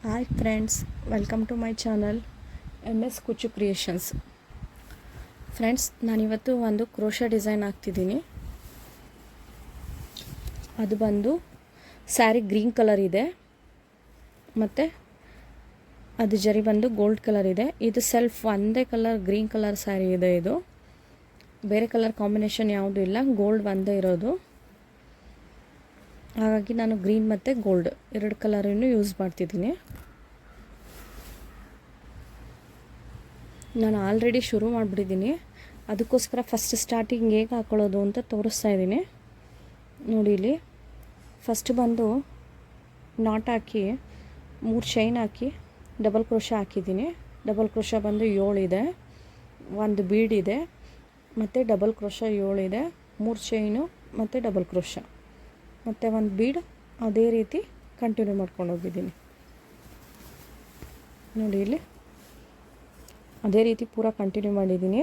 Hi friends, welcome to my channel MS Kuchchu creations. Friends, ನಾನಿವತ್ತು ಒಂದು crochet design ಹಾಕ್ತಿದ್ದೀನಿ. ಅದು ಬಂದು ಸ್ಯಾರಿ ಗ್ರೀನ್ ಕಲರ್ ಇದೆ ಮತ್ತು ಅದು ಜರಿ ಬಂದು ಗೋಲ್ಡ್ ಕಲರ್ ಇದೆ. ಇದು ಸೆಲ್ಫ್ ಒಂದೇ ಕಲರ್ ಗ್ರೀನ್ ಕಲರ್ ಸ್ಯಾರಿ ಇದೆ. ಇದು ಬೇರೆ ಕಲರ್ ಕಾಂಬಿನೇಷನ್ ಯಾವುದೂ ಇಲ್ಲ, ಗೋಲ್ಡ್ ಒಂದೇ ಇರೋದು. ಹಾಗಾಗಿ ನಾನು ಗ್ರೀನ್ ಮತ್ತು ಗೋಲ್ಡ್ ಎರಡು ಕಲರನ್ನು ಯೂಸ್ ಮಾಡ್ತಿದ್ದೀನಿ. ನಾನು ಆಲ್ರೆಡಿ ಶುರು ಮಾಡಿಬಿಟ್ಟಿದ್ದೀನಿ, ಅದಕ್ಕೋಸ್ಕರ ಫಸ್ಟ್ ಸ್ಟಾರ್ಟಿಂಗ್ ಹೇಗೆ ಹಾಕ್ಕೊಳ್ಳೋದು ಅಂತ ತೋರಿಸ್ತಾ ಇದ್ದೀನಿ. ನೋಡಿ, ಇಲ್ಲಿ ಫಸ್ಟ್ ಬಂದು not hockey 3 chain hockey double crochet ಹಾಕಿದ್ದೀನಿ. ಡಬಲ್ ಕ್ರೋಶಾ ಬಂದು 7 ಇದೆ, ಒಂದು ಬೀಡ್ ಇದೆ ಮತ್ತು ಡಬಲ್ ಕ್ರೋಶಾ 7 ಇದೆ, 3 ಚೈನು ಮತ್ತು ಡಬಲ್ ಕ್ರೋಶಾ ಮತ್ತು ಒಂದು ಬೀಡ್. ಅದೇ ರೀತಿ ಕಂಟಿನ್ಯೂ ಮಾಡ್ಕೊಂಡು ಹೋಗಿದ್ದೀನಿ. ನೋಡಿ, ಇಲ್ಲಿ ಅದೇ ರೀತಿ ಪೂರ ಕಂಟಿನ್ಯೂ ಮಾಡಿದ್ದೀನಿ.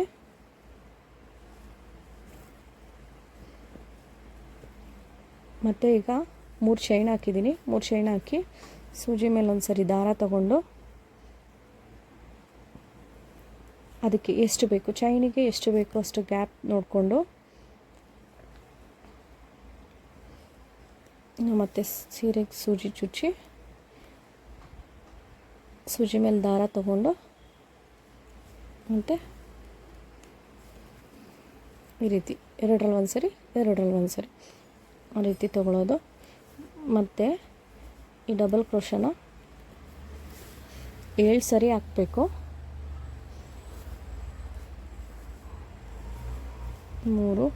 ಮತ್ತು ಈಗ 3 ಚೈನ್ ಹಾಕಿದ್ದೀನಿ. 3 ಚೈನ್ ಹಾಕಿ ಸೂಜಿ ಮೇಲೆ ಒಂದು ಸರಿ ದಾರ ತಗೊಂಡು ಅದಕ್ಕೆ ಎಷ್ಟು ಬೇಕು, ಚೈನಿಗೆ ಎಷ್ಟು ಬೇಕು ಅಷ್ಟು ಗ್ಯಾಪ್ ನೋಡಿಕೊಂಡು ಮತ್ತು ಸೀರೆಗೆ ಸೂಜಿ ಚುಚ್ಚಿ ಸೂಜಿ ಮೇಲೆ ದಾರ ತಗೊಂಡು ಮತ್ತು ಈ ರೀತಿ ಎರಡರಲ್ಲಿ ಒಂದು ಸರಿ ಆ ರೀತಿ ತಗೊಳ್ಳೋದು. ಮತ್ತು ಈ ಡಬಲ್ ಕ್ರೋಶನ 7 ಸರಿ ಹಾಕಬೇಕು. 3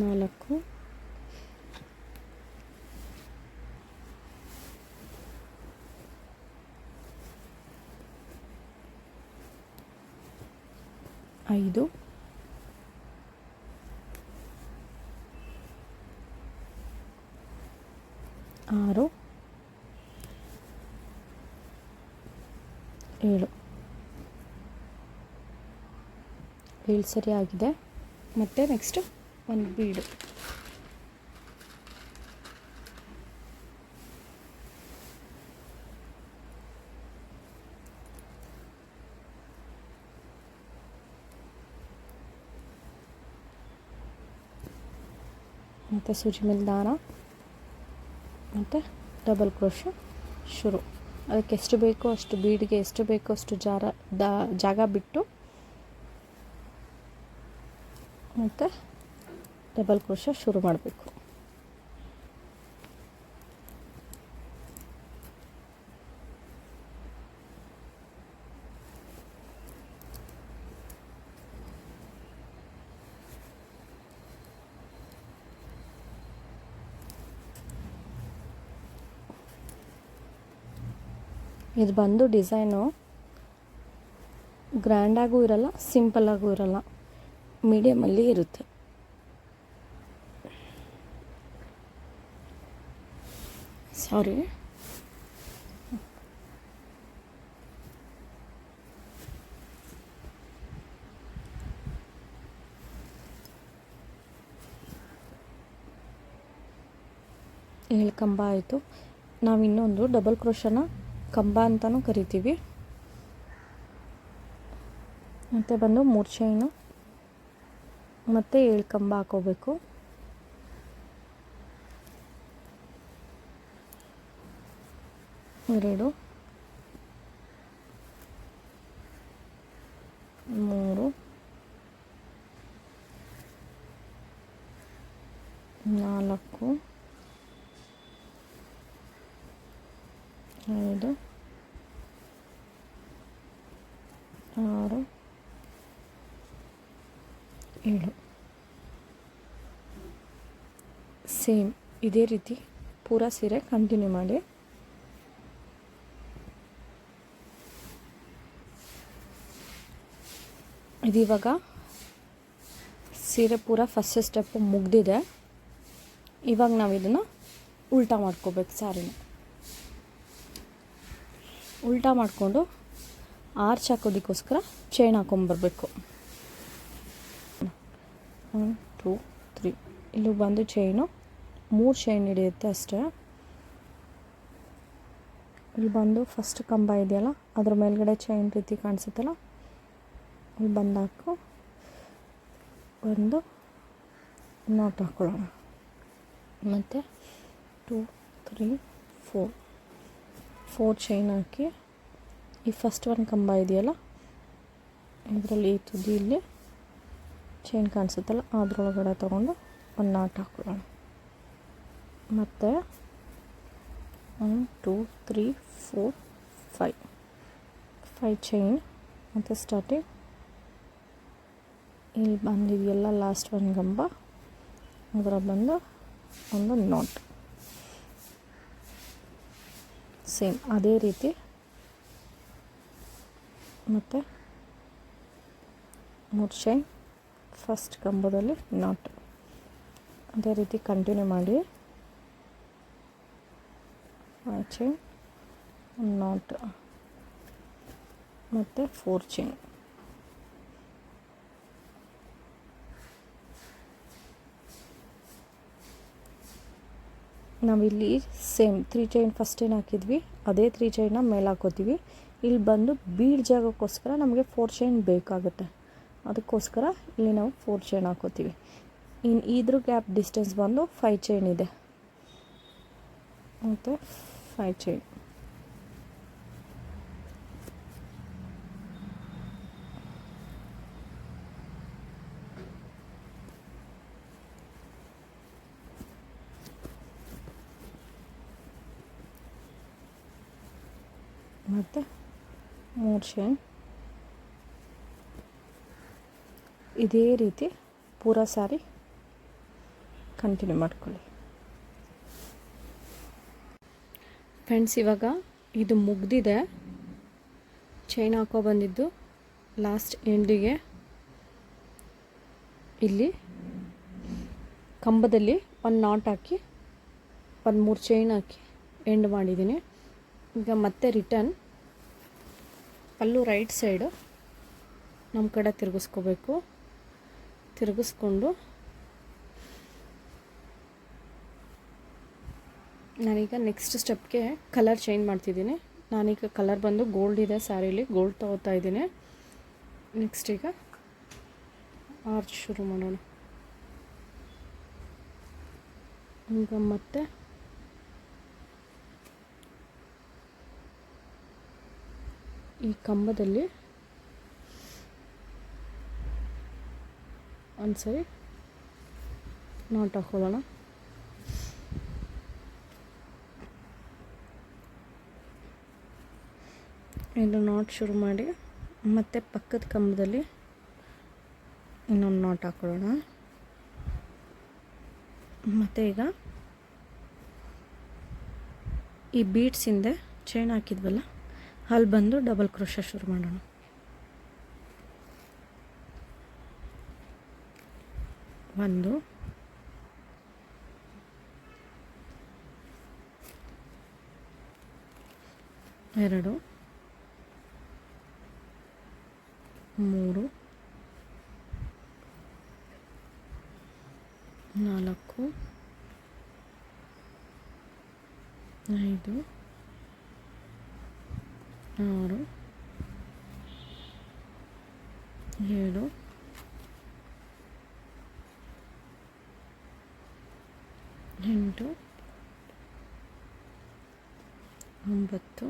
4 5 6 7 ಸರಿ ಆಗಿದೆ. ಮತ್ತು ನೆಕ್ಸ್ಟ್ ಒಂದು ಬೀಡು. ಮತ್ತು ಸೂಜಿ ಮೇಲೆ ದಾರ ಮತ್ತು ಡಬಲ್ ಕ್ರೋಶಾ ಶುರು. ಅದಕ್ಕೆ ಎಷ್ಟು ಬೇಕೋ ಅಷ್ಟು ಬೀಡ್ಗೆ ಎಷ್ಟು ಬೇಕೋ ಅಷ್ಟು ಜಾಗ ಬಿಟ್ಟು ಮತ್ತು ಡಬಲ್ ಕ್ರೋಶಾ ಶುರು ಮಾಡಬೇಕು. ಇದು ಬಂದು ಡಿಸೈನು ಗ್ರ್ಯಾಂಡಾಗೂ ಇರಲ್ಲ, ಸಿಂಪಲ್ಲಾಗೂ ಇರಲ್ಲ, ಮೀಡಿಯಮಲ್ಲಿ ಇರುತ್ತೆ. ಸಾರಿ, ಏಳು ಕಂಬ ಆಯಿತು. ನಾವು ಇನ್ನೊಂದು ಡಬಲ್ ಕ್ರೋಶನ ಕಂಬ ಅಂತಲೂ ಕರಿತೀವಿ. ಮತ್ತು ಬಂದು 3 ಚೈನು ಮತ್ತು 7 ಕಂಬ ಹಾಕೋಬೇಕು. ಎರಡು 3 4 5 6 7 ಸೇಮ್ ಇದೇ ರೀತಿ ಪೂರ ಸೀರೆ ಕಂಟಿನ್ಯೂ ಮಾಡಿ. ಇದಿವಾಗ ಸೀರೆ ಪೂರ ಫಸ್ಟ್ ಸ್ಟೆಪ್ ಮುಗ್ದಿದೆ. ಇವಾಗ ನಾವು ಇದನ್ನು ಉಲ್ಟಾ ಮಾಡ್ಕೋಬೇಕು. ಸ್ಯಾರಿನ ಉಲ್ಟಾ ಮಾಡಿಕೊಂಡು ಆರ್ಚ್ ಹಾಕೋದಕ್ಕೋಸ್ಕರ ಚೈನ್ ಹಾಕೊಂಬರ್ಬೇಕು. 1 2 3 ಇಲ್ಲಿ ಬಂದು ಚೈನು 3 ಚೈನ್ ಹಿಡಿಯುತ್ತೆ ಅಷ್ಟೇ. ಇಲ್ಲಿ ಬಂದು ಫಸ್ಟ್ ಕಂಬ ಇದೆಯಲ್ಲ ಅದ್ರ ಮೇಲ್ಗಡೆ ಚೈನ್ ರೀತಿ ಕಾಣಿಸುತ್ತಲ್ಲ, ಇಲ್ಲಿ ಬಂದಾಕು ಒಂದು ನಾಟ್ ಹಾಕ್ಕೊಳ್ಳೋಣ. ಮತ್ತು 2 3 4 ಚೈನ್ ಹಾಕಿ ಈ ಫಸ್ಟ್ ಒಂದು ಕಂಬ ಇದೆಯಲ್ಲ ಇದರಲ್ಲಿ ಈ ತುದಿಯಲ್ಲಿ ಚೈನ್ ಕಾಣಿಸುತ್ತಲ್ಲ ಅದರೊಳಗಡೆ ತೊಗೊಂಡು ಒಂದು ನಾಟ್ ಹಾಕ್ಕೊಳ್ಳೋಣ. ಮತ್ತು 1 2 3 4 5 ಚೈನ್. ಮತ್ತು ಸ್ಟಾರ್ಟಿಂಗ್ ಇಲ್ಲಿ ಬಂದಿದೆಯಲ್ಲ ಲಾಸ್ಟ್ ಒಂದು ಕಂಬ ಅದರ ಬಂದು ಒಂದು ನಾಟ್. ಸೇಮ್ ಅದೇ ರೀತಿ ಮತ್ತು 3 ಚೈನ್ ಫಸ್ಟ್ ಕಂಬದಲ್ಲಿ ನಾಟ್. ಅದೇ ರೀತಿ ಕಂಟಿನ್ಯೂ ಮಾಡಿ 5 ಚೈನ್ ನಾಟ್ ಮತ್ತು 4 ಚೈನ್. ನಾವಿಲ್ಲಿ ಸೇಮ್ 3 ಚೈನ್ ಫಸ್ಟ್ ಏನು ಹಾಕಿದ್ವಿ ಅದೇ 3 ಚೈನ್ನ ಮೇಲೆ ಹಾಕೋತೀವಿ. ಇಲ್ಲಿ ಬಂದು ಬೀಡ್ ಜಾಗಕ್ಕೋಸ್ಕರ ನಮಗೆ 4 ಚೈನ್ ಬೇಕಾಗುತ್ತೆ, ಅದಕ್ಕೋಸ್ಕರ ಇಲ್ಲಿ ನಾವು 4 ಚೈನ್ ಹಾಕೋತೀವಿ. ಇನ್ನು ಇದ್ರ ಗ್ಯಾಪ್ ಡಿಸ್ಟೆನ್ಸ್ ಬಂದು 5 ಚೈನ್ ಇದೆ ಮತ್ತು 5 ಚೈನ್. ಮತ್ತು 3 ಚೈನ್. ಇದೇ ರೀತಿ ಪೂರಾ ಸಾರಿ ಕಂಟಿನ್ಯೂ ಮಾಡ್ಕೊಳ್ಳಿ ಫ್ರೆಂಡ್ಸ್. ಇವಾಗ ಇದು ಮುಗ್ದಿದೆ, ಚೈನ್ ಹಾಕೋ ಬಂದಿದ್ದು ಲಾಸ್ಟ್ ಎಂಡಿಗೆ ಇಲ್ಲಿ ಕಂಬದಲ್ಲಿ ಒಂದು ನಾಟ್ ಹಾಕಿ ಒಂದು 3 ಚೈನ್ ಹಾಕಿ ಎಂಡ್ ಮಾಡಿದ್ದೀನಿ. ಈಗ ಮತ್ತೆ ರಿಟರ್ನ್ ಪಲ್ಲು ರೈಟ್ ಸೈಡು ನಮ್ಮ ಕಡೆ ತಿರುಗಿಸ್ಕೋಬೇಕು. ತಿರುಗಿಸ್ಕೊಂಡು ನಾನೀಗ ನೆಕ್ಸ್ಟ್ ಸ್ಟೆಪ್ಗೆ ಕಲರ್ ಚೇಂಜ್ ಮಾಡ್ತಿದ್ದೀನಿ. ನಾನೀಗ ಕಲರ್ ಬಂದು ಗೋಲ್ಡ್ ಇದೆ ಸ್ಯಾರೀಲಿ, ಗೋಲ್ಡ್ ತೊಗೋತಾ ಇದ್ದೀನಿ. ನೆಕ್ಸ್ಟ್ ಈಗ ಆರ್ಚ್ ಶುರು ಮಾಡೋಣ. ಈಗ ಮತ್ತೆ ಈ ಕಂಬದಲ್ಲಿ ಒಂದ್ಸರಿ ನಾಟ್ ಹಾಕೊಳ್ಳೋಣ. ಇದು ನಾಟ್ ಶುರು ಮಾಡಿ ಮತ್ತೆ ಪಕ್ಕದ ಕಂಬದಲ್ಲಿ ಇನ್ನೊಂದು ನಾಟ್ ಹಾಕೊಳ್ಳೋಣ. ಮತ್ತು ಈಗ ಈ ಬೀಡ್ಸ್ ಹಿಂದೆ ಚೈನ್ ಹಾಕಿದ್ವಲ್ಲ ಅಲ್ಲಿ ಬಂದು ಡಬಲ್ ಕ್ರೋಶೆ ಶುರು ಮಾಡೋಣ. ಒಂದು, ಎರಡು, ಮೂರು, ನಾಲ್ಕು, ಐದು, ಆರು, ಏಳು, ಎಂಟು, ಒಂಬತ್ತು,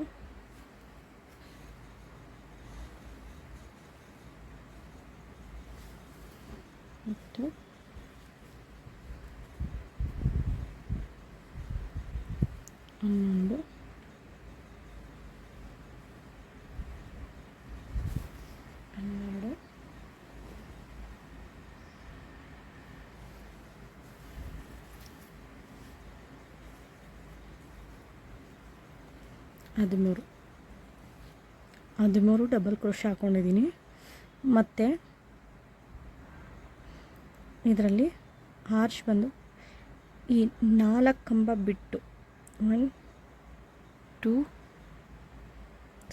ಹತ್ತು, ಹನ್ನೊಂದು, ಹನ್ನೆರಡು, ಹದಿಮೂರು ಡಬಲ್ ಕ್ರೋಶೆ ಹಾಕ್ಕೊಂಡಿದ್ದೀನಿ. ಮತ್ತು ಇದರಲ್ಲಿ ಆರ್ಚ್ ಬಂದು ಈ 4 ಕಂಬ ಬಿಟ್ಟು 1 2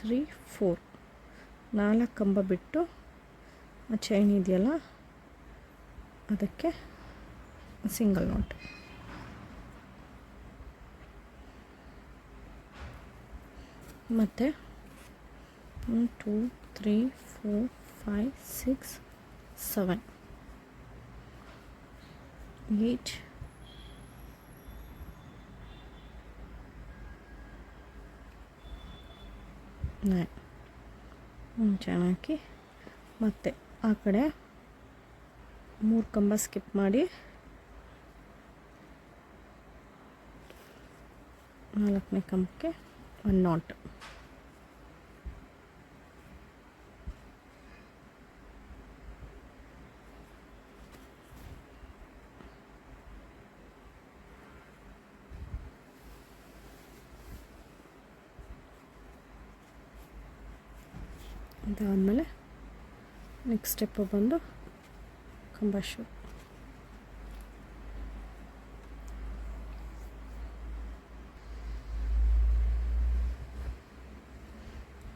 3 4 4 ಕಂಬ ಬಿಟ್ಟು ಆ ಚೈನ್ ಇದೆಯಲ್ಲ ಅದಕ್ಕೆ ಸಿಂಗಲ್ ನಾಟ್. ಮತ್ತು 1 2 3 4 5 6 7 8 9 ಚೆನ್ನಾಗಿ ಮತ್ತು ಆ ಕಡೆ 3 ಕಂಬ ಸ್ಕಿಪ್ ಮಾಡಿ 4ನೇ ಕಂಬಕ್ಕೆ 1 ನಾಟ್. ಅದಾದಮೇಲೆ ನೆಕ್ಸ್ಟ್ ಸ್ಟೆಪ್ಪು ಬಂದು ಕಂಬ ಶೂ.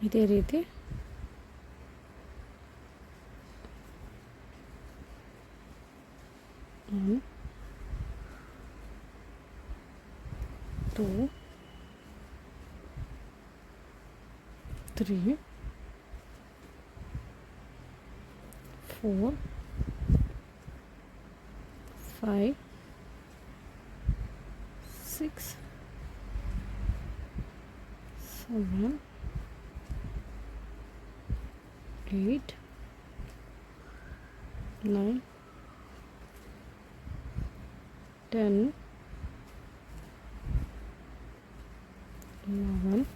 ಇದೇ ರೀತಿ 1 2 3 4 5 6 7 8 9 10 11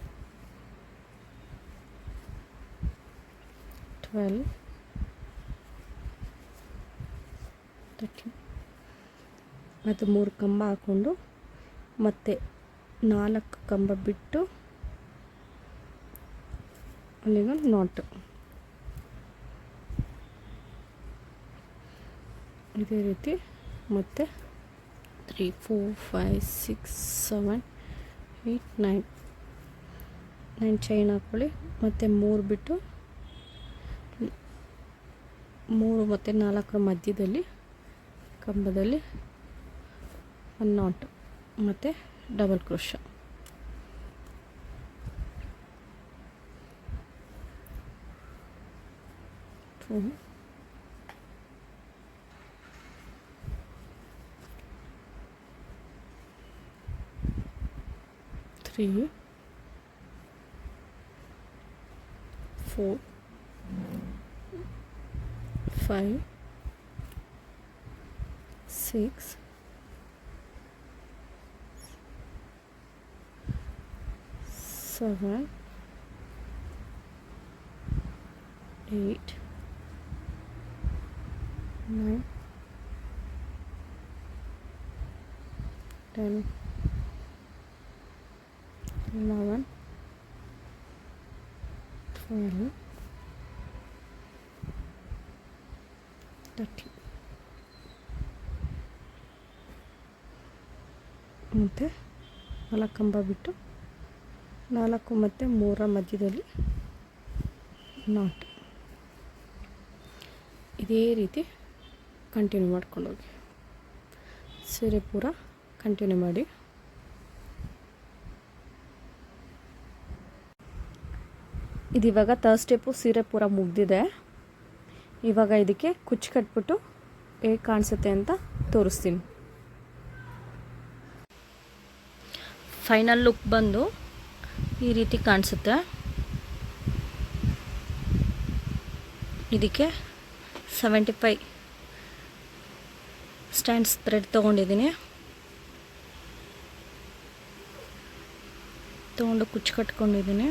12 13. ಮತ್ತು 3 ಕಂಬ ಹಾಕ್ಕೊಂಡು ಮತ್ತೆ 4 ಕಂಬ ಬಿಟ್ಟು ಅಲ್ಲಿಗೆ ನಾಟ್. ಇದೇ ರೀತಿ ಮತ್ತೆ 3 4 5 6 7 8 9 ಚೈನ್ ಹಾಕ್ಕೊಳ್ಳಿ. ಮತ್ತು 3 ಬಿಟ್ಟು 3 ಮತ್ತು 4ರ ಮಧ್ಯದಲ್ಲಿ ಕಂಬದಲ್ಲಿ 1 ನಾಟ್ ಮತ್ತು ಡಬಲ್ ಕ್ರೋಶ. Two, 3 4 5 6 7 8 9 10 11 12 13. ಮತ್ತು 4 ಕಂಬ ಬಿಟ್ಟು 4 ಮತ್ತು 3ರ ಮಧ್ಯದಲ್ಲಿ ನಾಟ್. ಇದೇ ರೀತಿ ಕಂಟಿನ್ಯೂ ಮಾಡ್ಕೊಂಡೋಗಿ ಸೀರೆ ಪೂರ ಕಂಟಿನ್ಯೂ ಮಾಡಿ. ಇದಿವಾಗ ಥರ್ಡ್ ಸ್ಟೆಪ್ಪು ಸೀರೆ ಪೂರ ಮುಗ್ದಿದೆ. ಇವಾಗ ಇದಕ್ಕೆ ಕುಚ್ಚು ಕಟ್ಬಿಟ್ಟು ಹೇಗೆ ಕಾಣಿಸುತ್ತೆ ಅಂತ ತೋರಿಸ್ತೀನಿ. ಫೈನಲ್ ಲುಕ್ ಬಂದು ಈ ರೀತಿ ಕಾಣಿಸುತ್ತೆ. ಇದಕ್ಕೆ 75 ಸ್ಟ್ಯಾಂಡ್ಸ್ ಥ್ರೆಡ್ ತೊಗೊಂಡಿದ್ದೀನಿ. ತೊಗೊಂಡು ಕುಚ್ಚು ಕಟ್ಕೊಂಡಿದ್ದೀನಿ.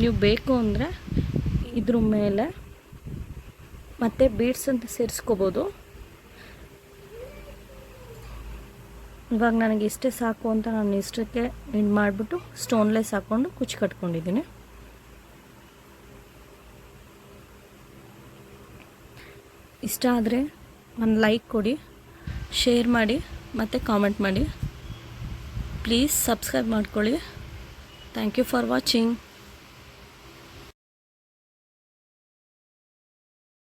ನೀವು ಬೇಕು ಅಂದರೆ ಇದ್ರ ಮೇಲೆ ಮತ್ತೆ ಬೀಡ್ಸ್ ಅಂತ ಸೇರಿಸ್ಕೋಬೋದು. ಇವಾಗ ನನಗೆ ಇಷ್ಟೇ ಸಾಕು ಅಂತ ನಾನು ಇಷ್ಟಕ್ಕೆ ಎಂಡ್ ಮಾಡಿಬಿಟ್ಟು ಸ್ಟೋನ್ಲೆಸ್ ಹಾಕ್ಕೊಂಡು ಕುಚ್ಚು ಕಟ್ಕೊಂಡಿದ್ದೀನಿ. ಇಷ್ಟ ಆದರೆ ಒಂದು ಲೈಕ್ ಕೊಡಿ, ಶೇರ್ ಮಾಡಿ ಮತ್ತು ಕಾಮೆಂಟ್ ಮಾಡಿ. ಪ್ಲೀಸ್ ಸಬ್ಸ್ಕ್ರೈಬ್ ಮಾಡ್ಕೊಳ್ಳಿ. Thank you for watching.